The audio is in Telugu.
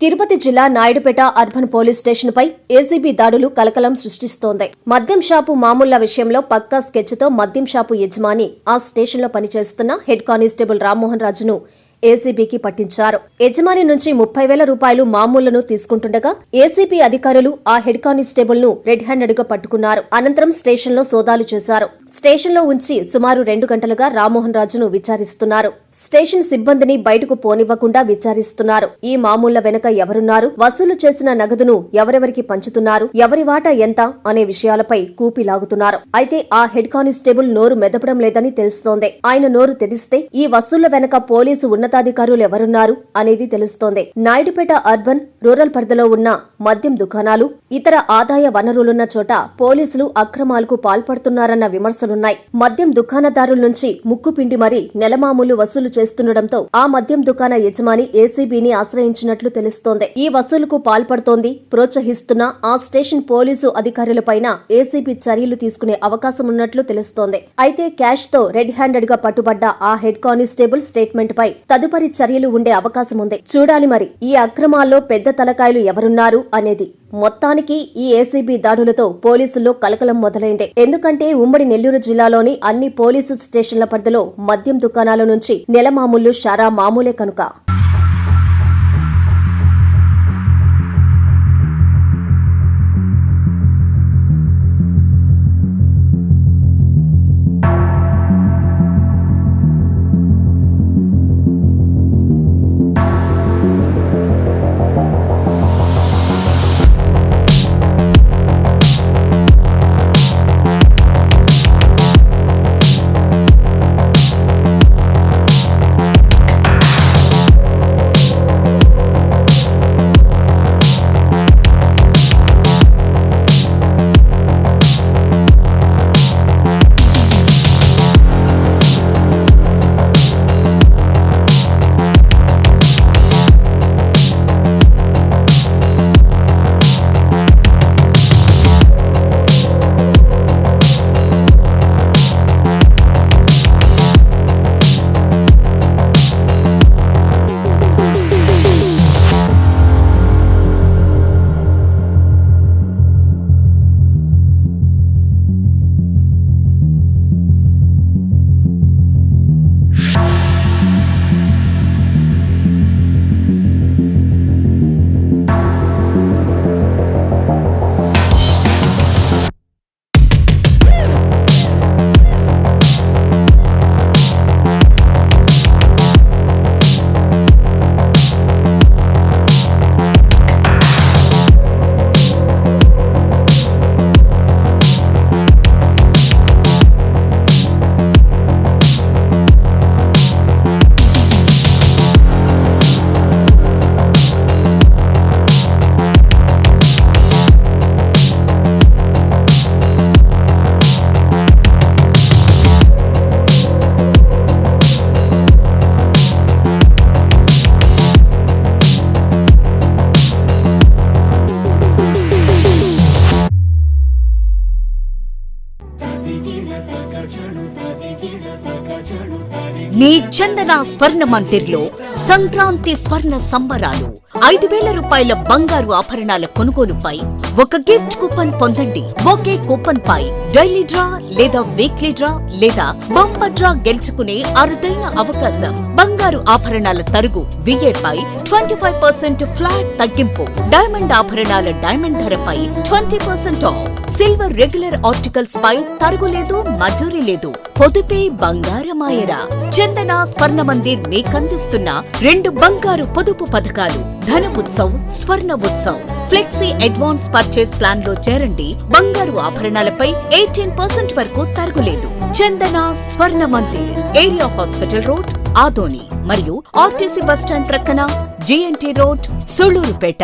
తిరుపతి జిల్లా నాయుడుపేట అర్బన్ పోలీస్ స్టేషన్పై ఏసీబీ దాడులు కలకలం సృష్టిస్తోంది. మద్యం షాపు మామూళ్ల విషయంలో పక్కా స్కెచ్తో మద్యం షాపు యజమాని ఆ స్టేషన్లో పనిచేస్తున్న హెడ్ కానిస్టేబుల్ రామ్మోహన్ రాజును ఏసీబీకి పట్టించారు. యజమాని నుంచి 30,000 రూపాయలు మామూళ్లను తీసుకుంటుండగా ఏసీబీ అధికారులు ఆ హెడ్ కానిస్టేబుల్ ను రెడ్ హ్యాండెడ్ గా పట్టుకున్నారు. అనంతరం స్టేషన్లో సోదాలు చేశారు. స్టేషన్లో ఉంచి సుమారు 2 గంటలుగా రామ్మోహన్ రాజును విచారిస్తున్నారు. స్టేషన్ సిబ్బందిని బయటకు పోనివ్వకుండా విచారిస్తున్నారు. ఈ మామూళ్ల వెనుక ఎవరున్నారు, వసూలు చేసిన నగదును ఎవరెవరికి పంచుతున్నారు, ఎవరి వాటా ఎంత అనే విషయాలపై కూపి లాగుతున్నారు. అయితే ఆ హెడ్ కానిస్టేబుల్ నోరు మెదపడం లేదని తెలుస్తోంది. ఆయన నోరు తెరిస్తే ఈ వసూళ్ల వెనుక పోలీసు ఉన్నతాధికారులు ఎవరున్నారు అనేది తెలుస్తోంది. నాయుడుపేట అర్బన్ రూరల్ పరిధిలో ఉన్న మద్యం దుకాణాలు, ఇతర ఆదాయ వనరులున్న చోట పోలీసులు అక్రమాలకు పాల్పడుతున్నారన్న విమర్శలున్నాయి. మద్యం దుకాణదారుల నుంచి ముక్కుపిండి మరీ నెలమామూలు వసూలు చేస్తుండటంతో ఆ మద్యం దుకాణ యజమాని ఏసీబీని ఆశ్రయించినట్లు తెలుస్తోంది. ఈ వసూలుకు పాల్పడుతోంది, ప్రోత్సహిస్తున్న ఆ స్టేషన్ పోలీసు అధికారులపైన ఏసీబీ చర్యలు తీసుకునే అవకాశం ఉన్నట్లు తెలుస్తోంది. అయితే క్యాష్ తో రెడ్ హ్యాండెడ్ గా పట్టుబడ్డ ఆ హెడ్ కానిస్టేబుల్ స్టేట్మెంట్ పై తదుపరి చర్యలు ఉండే అవకాశం ఉంది. చూడాలి మరి ఈ అక్రమాల్లో పెద్ద తలకాయలు ఎవరున్నారు అనేది. మొత్తానికి ఈ ఏసీబీ దాడులతో పోలీసుల్లో కలకలం మొదలైంది. ఎందుకంటే ఉమ్మడి నెల్లూరు జిల్లాలోని అన్ని పోలీసు స్టేషన్ల పరిధిలో మద్యం దుకాణాల నుంచి నెలమామూళ్లు షారా మామూలే కనుక. మీ చందన స్వర్ణ మందిర్లో సంక్రాంతి స్వర్ణ సంబరాలు. 5,000 రూపాయల బంగారు ఆభరణాల కొనుగోలుపై ఒక గిఫ్ట్ కూపన్ పొందండి. ఒకే కూపన్ పై డైలీ డ్రా లేదా వీక్లీ డ్రా లేదా బంపర్ డ్రా గెలుచుకునే అరుదైన అవకాశం. బంగారు ఆభరణాల తరుగు VA పై 25% ఫ్లాట్ తగ్గింపు. డైమండ్ ఆభరణాల డైమండ్ ధరపై 20% ఆఫ్. సిల్వర్ రెగ్యులర్ ఆర్టికల్స్ పై తరుగులేదు, మజూరీ లేదు. పొదుపే బంగారమాయరా. చందన స్వర్ణ మందిర్ మీకందిస్తున్న 2 బంగారు పొదుపు పథకాలు. ధన ఉత్సవ్, స్వర్ణ Utsav. Flexi advance purchase plan లో చేరండి. బంగారు ఆభరణాలపై 18% వరకు తరుగులేదు. చందన స్వర్ణ Mandir, area hospital road, Adoni మరియు ఆర్టీసీ బస్టాండ్ ప్రక్కన GNT రోడ్, సుళ్లూరుపేట.